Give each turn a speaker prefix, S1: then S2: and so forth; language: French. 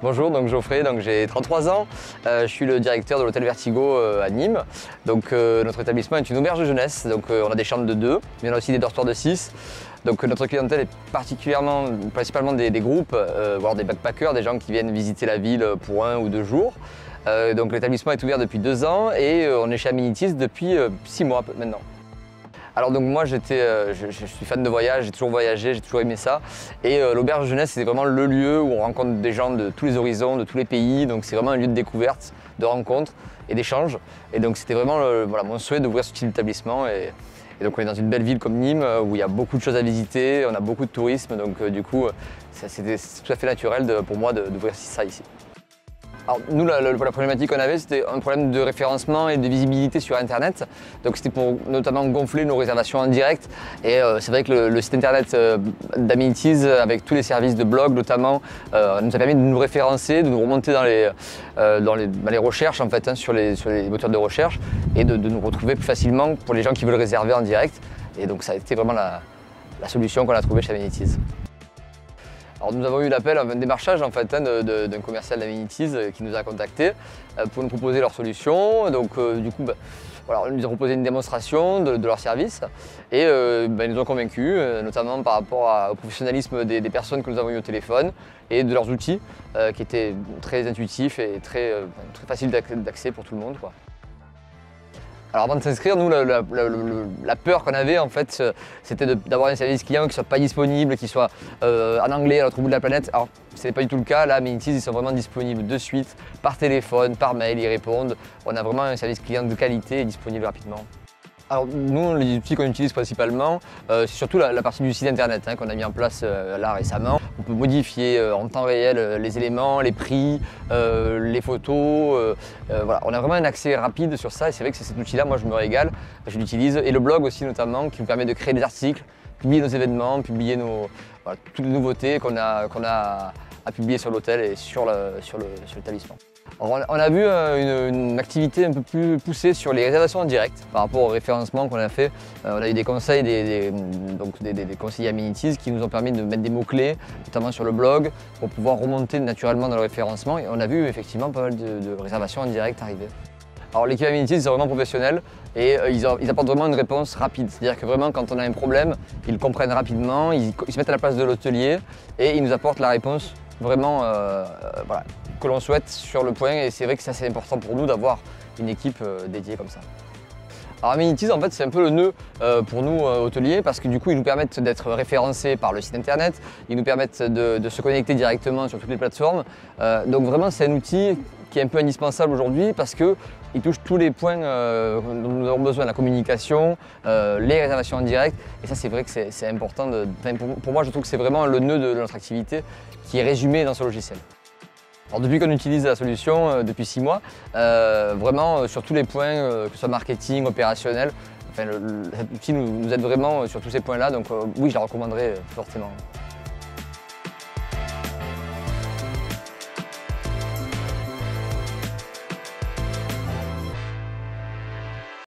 S1: Bonjour, donc Geoffrey, j'ai 33 ans, je suis le directeur de l'hôtel Vertigo à Nîmes. Notre établissement est une auberge de jeunesse, on a des chambres de 2, mais on a aussi des dortoirs de 6. Notre clientèle est principalement des groupes, voire des backpackers, des gens qui viennent visiter la ville pour 1 ou 2 jours. L'établissement est ouvert depuis 2 ans et on est chez Amenities depuis 6 mois maintenant. Alors moi je suis fan de voyage, j'ai toujours voyagé, j'ai toujours aimé ça. Et l'auberge jeunesse c'est vraiment le lieu où on rencontre des gens de tous les horizons, de tous les pays. Donc c'est vraiment un lieu de découverte, de rencontre et d'échange. Et donc c'était vraiment mon souhait d'ouvrir ce type d'établissement. Et donc on est dans une belle ville comme Nîmes où il y a beaucoup de choses à visiter, on a beaucoup de tourisme. C'était tout à fait naturel pour moi d'ouvrir ça ici. Alors nous, la problématique qu'on avait, c'était un problème de référencement et de visibilité sur Internet. Donc c'était pour notamment gonfler nos réservations en direct. Et c'est vrai que le site Internet d'Amenities, avec tous les services de blog notamment, nous a permis de nous référencer, de nous remonter dans les recherches en fait, sur les moteurs de recherche et de nous retrouver plus facilement pour les gens qui veulent réserver en direct. Et donc ça a été vraiment la solution qu'on a trouvée chez Amenities. Alors nous avons eu l'appel, un démarchage en fait, d'un commercial d'Amenities qui nous a contactés pour nous proposer leur solution. Ils nous ont proposé une démonstration de leur service et ils nous ont convaincus, notamment par rapport au professionnalisme des personnes que nous avons eues au téléphone et de leurs outils qui étaient très intuitifs et très faciles d'accès pour tout le monde, quoi. Alors avant de s'inscrire, nous, la peur qu'on avait en fait, c'était d'avoir un service client qui ne soit pas disponible, qui soit en anglais à l'autre bout de la planète. Alors ce n'est pas du tout le cas, là Amenities ils sont vraiment disponibles de suite, par téléphone, par mail, ils répondent. On a vraiment un service client de qualité et disponible rapidement. Alors nous, les outils qu'on utilise principalement, c'est surtout la partie du site internet qu'on a mis en place là récemment. On peut modifier en temps réel les éléments, les prix, les photos. On a vraiment un accès rapide sur ça et c'est vrai que c'est cet outil-là, moi je me régale, je l'utilise. Et le blog aussi notamment, qui nous permet de créer des articles, publier nos événements, publier toutes les nouveautés qu'on a à publier sur l'hôtel et sur l'établissement. On a vu une activité un peu plus poussée sur les réservations en direct par rapport au référencement qu'on a fait. On a eu des conseils des conseillers Amenities qui nous ont permis de mettre des mots-clés, notamment sur le blog, pour pouvoir remonter naturellement dans le référencement. Et on a vu effectivement pas mal de réservations en direct arriver. Alors l'équipe Amenities c'est vraiment professionnel et ils apportent vraiment une réponse rapide. C'est-à-dire que vraiment quand on a un problème, ils comprennent rapidement, ils se mettent à la place de l'hôtelier et ils nous apportent la réponse vraiment que l'on souhaite sur le point et c'est vrai que c'est assez important pour nous d'avoir une équipe dédiée comme ça. Alors Amenities en fait c'est un peu le nœud pour nous hôteliers parce que du coup ils nous permettent d'être référencés par le site internet, ils nous permettent de se connecter directement sur toutes les plateformes. Donc vraiment c'est un outil qui est un peu indispensable aujourd'hui parce qu'il touche tous les points dont nous avons besoin, la communication, les réservations en direct et ça c'est vrai que c'est important. Pour moi je trouve que c'est vraiment le nœud de notre activité qui est résumé dans ce logiciel. Alors depuis qu'on utilise la solution, depuis 6 mois, vraiment sur tous les points, que ce soit marketing, opérationnel, cet outil nous aide vraiment sur tous ces points-là, donc oui je la recommanderais fortement.